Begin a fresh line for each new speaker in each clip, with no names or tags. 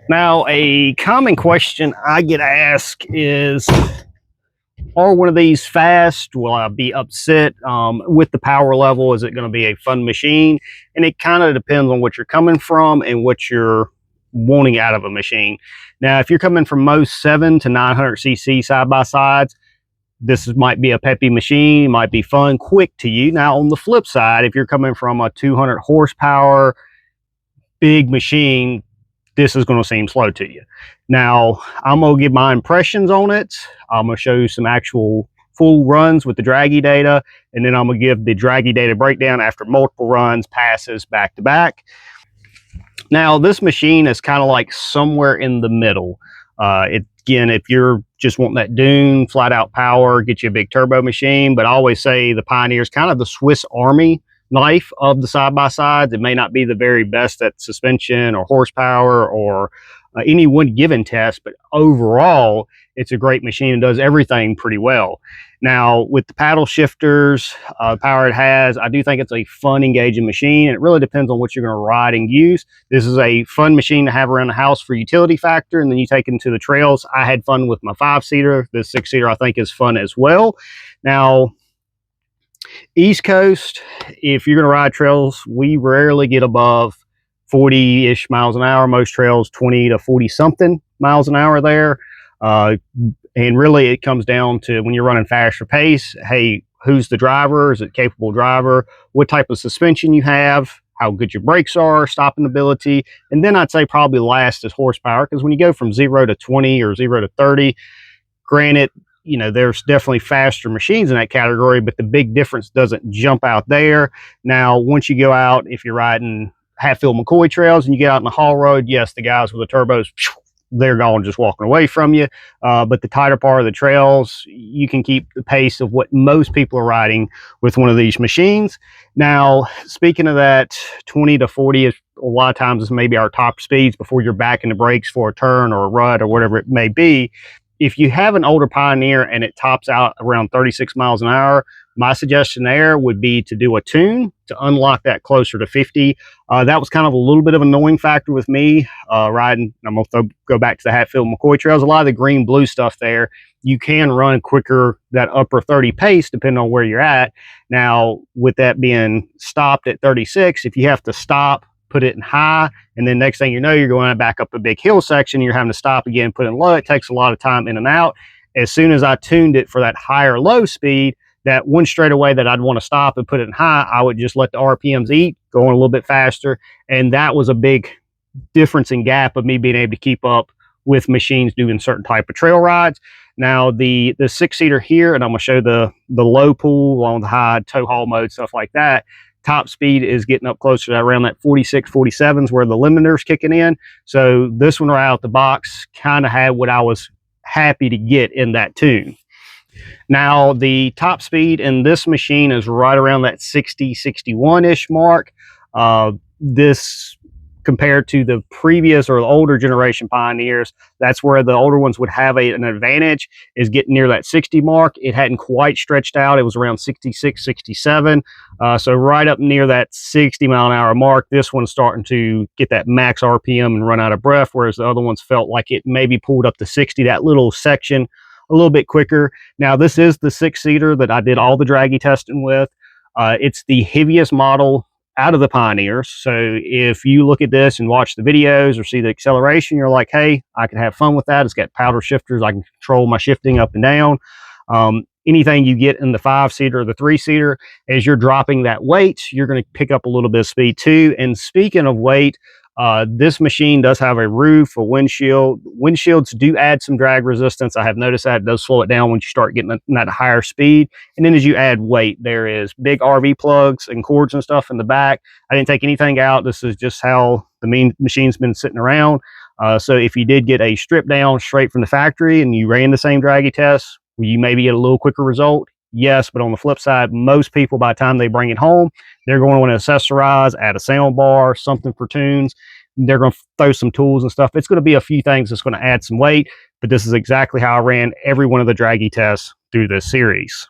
Now, a common question I get asked is, are one of these fast? Will I be upset with the power level? Is it going to be a fun machine? And it kind of depends on what you're coming from and what you're wanting out of a machine. Now, if you're coming from most 7 to 900cc side-by-sides, this might be a peppy machine, might be fun, quick to you. Now, on the flip side, if you're coming from a 200 horsepower big machine, this is going to seem slow to you. Now, I'm going to give my impressions on it. I'm going to show you some actual full runs with the Dragy data, and then I'm going to give the Dragy data breakdown after multiple runs, passes back to back. Now, this machine is kind of like somewhere in the middle. Again, if you're just wanting that dune, flat out power, get you a big turbo machine, but I always say the Pioneer is kind of the Swiss Army knife of the side-by-sides. It may not be the very best at suspension or horsepower or any one given test, but overall it's a great machine and does everything pretty well. Now, with the paddle shifters, power it has, I do think it's a fun, engaging machine. It really depends on what you're going to ride and use. This is a fun machine to have around the house for utility factor, and then you take it into the trails. I had fun with my 5-seater. The 6-seater I think is fun as well. Now, East Coast, if you're going to ride trails, we rarely get above 40-ish miles an hour. Most trails 20 to 40 something miles an hour there. And really it comes down to, when you're running faster pace, hey, who's the driver? Is it a capable driver? What type of suspension you have? How good your brakes are, stopping ability. And then I'd say probably last is horsepower, because when you go from 0 to 20 or 0 to 30, granted, you know, there's definitely faster machines in that category, but the big difference doesn't jump out there. Now, once you go out, if you're riding Hatfield McCoy trails and you get out on the haul road, yes, the guys with the turbos, they're gone, just walking away from you. But the tighter part of the trails, you can keep the pace of what most people are riding with one of these machines. Now, speaking of that, 20 to 40 is a lot of times is maybe our top speeds before you're backing the brakes for a turn or a rut or whatever it may be. If you have an older Pioneer and it tops out around 36 miles an hour, my suggestion there would be to do a tune to unlock that closer to 50. That was kind of a little bit of an annoying factor with me riding. I'm going to go back to the Hatfield McCoy trails. A lot of the green blue stuff there, you can run quicker, that upper 30 pace, depending on where you're at. Now, with that being stopped at 36, if you have to stop, put it in high, and then next thing you know, you're going back up a big hill section, you're having to stop again, put it in low. It takes a lot of time in and out. As soon as I tuned it for that higher low speed, that one straightaway that I'd want to stop and put it in high, I would just let the RPMs eat, going a little bit faster. And that was a big difference in gap of me being able to keep up with machines doing certain type of trail rides. Now, the 6-seater here, and I'm going to show the low pull on the high tow haul mode, stuff like that. Top speed is getting up closer to around that 46, 47s where the limiter's kicking in. So this one right out the box kind of had what I was happy to get in that tune. Now, the top speed in this machine is right around that 60, 61-ish mark. This, compared to the previous or the older generation Pioneers, that's where the older ones would have an advantage, is getting near that 60 mark. It hadn't quite stretched out. It was around 66, 67. So right up near that 60 mile an hour mark, this one's starting to get that max RPM and run out of breath, whereas the other ones felt like it maybe pulled up to 60, that little section, a little bit quicker. Now, this is the 6-seater that I did all the Dragy testing with. It's the heaviest model out of the Pioneers. So if you look at this and watch the videos or see the acceleration, you're like, hey, I can have fun with that. It's got paddle shifters. I can control my shifting up and down. Anything you get in the 5-seater or the 3-seater, as you're dropping that weight, you're going to pick up a little bit of speed too. And speaking of weight, this machine does have a roof, a windshield. Windshields do add some drag resistance. I have noticed that it does slow it down once you start getting that higher speed. And then as you add weight, there is big RV plugs and cords and stuff in the back. I didn't take anything out. This is just how the machine's been sitting around. So if you did get a strip down straight from the factory and you ran the same Dragy test, will you maybe get a little quicker result? Yes, but on the flip side, most people, by the time they bring it home, they're going to want to accessorize, add a sound bar, something for tunes. They're going to throw some tools and stuff. It's going to be a few things that's going to add some weight, but this is exactly how I ran every one of the Dragy tests through this series.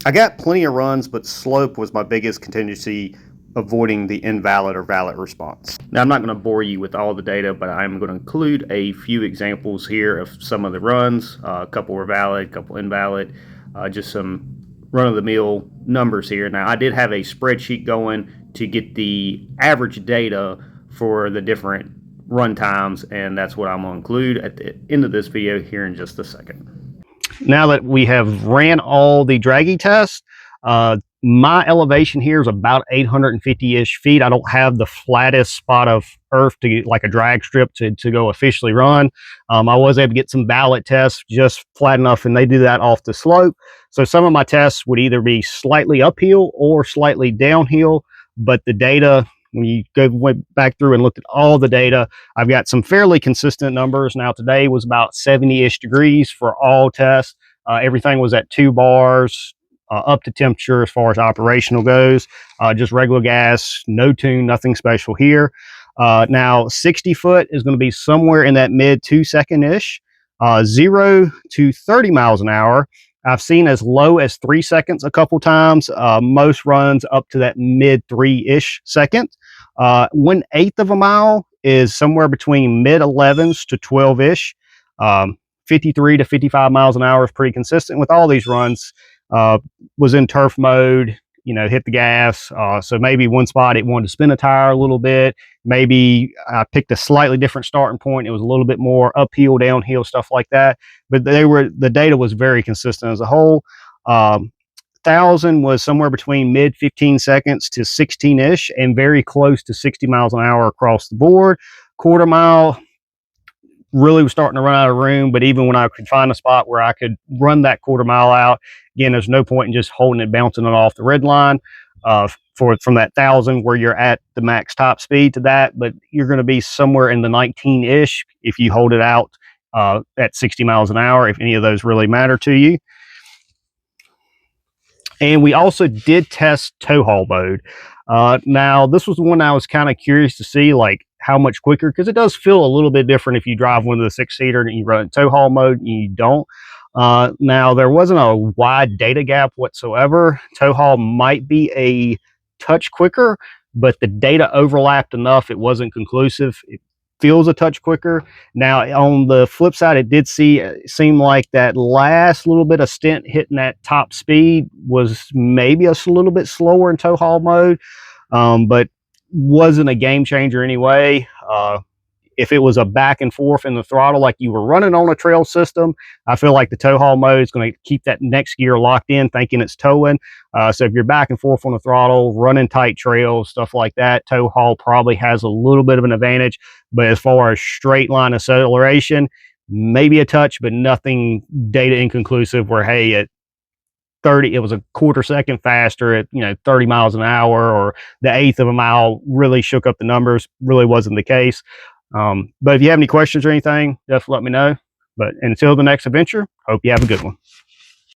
I got plenty of runs, but slope was my biggest contingency, avoiding the invalid or valid response. Now, I'm not going to bore you with all the data, but I'm going to include a few examples here of some of the runs. A couple were valid, a couple invalid, just some run-of-the-mill numbers here. Now, I did have a spreadsheet going to get the average data for the different run times, and that's what I'm going to include at the end of this video here in just a second. Now that we have ran all the Dragy tests, my elevation here is about 850-ish feet. I don't have the flattest spot of earth to get like a drag strip to go officially run. I was able to get some ballot tests just flat enough, and they do that off the slope. So some of my tests would either be slightly uphill or slightly downhill, but the data, when you went back through and looked at all the data, I've got some fairly consistent numbers. Now today was about 70-ish degrees for all tests. Everything was at 2 bars, up to temperature as far as operational goes. Just regular gas, no tune, nothing special here. Now 60 foot is going to be somewhere in that mid 2-second-ish. 0 to 30 miles an hour, I've seen as low as 3 seconds a couple times. Most runs up to that mid 3-ish second. 1/8 of a mile is somewhere between mid 11s to 12-ish. 53 to 55 miles an hour is pretty consistent with all these runs. Was in turf mode, you know, hit the gas. So maybe one spot it wanted to spin a tire a little bit. Maybe I picked a slightly different starting point. It was a little bit more uphill, downhill, stuff like that. But the data was very consistent as a whole. 1,000 was somewhere between mid 15 seconds to 16-ish and very close to 60 miles an hour across the board. Quarter mile really was starting to run out of room, but even when I could find a spot where I could run that quarter mile out, again, there's no point in just holding it, bouncing it off the red line from that 1,000 where you're at the max top speed to that, but you're going to be somewhere in the 19-ish if you hold it out at 60 miles an hour, if any of those really matter to you. And we also did test tow haul mode. Now, this was the one I was kind of curious to see, like, how much quicker, because it does feel a little bit different if you drive one of the 6-seater and you run tow haul mode and you don't. Now, there wasn't a wide data gap whatsoever. Tow haul might be a touch quicker, but the data overlapped enough it wasn't conclusive. It feels a touch quicker. Now, on the flip side, it did seem like that last little bit of stint hitting that top speed was maybe a little bit slower in tow haul mode, but wasn't a game changer anyway. If it was a back and forth in the throttle like you were running on a trail system, I feel like the tow haul mode is going to keep that next gear locked in, thinking it's towing. So if you're back and forth on the throttle, running tight trails, stuff like that, tow haul probably has a little bit of an advantage. But as far as straight line acceleration, maybe a touch, but nothing data inconclusive where, hey, at 30, it was a quarter second faster at 30 miles an hour, or the 1/8 of a mile really shook up the numbers. Really wasn't the case. But if you have any questions or anything, just let me know. But until the next adventure, hope you have a good one.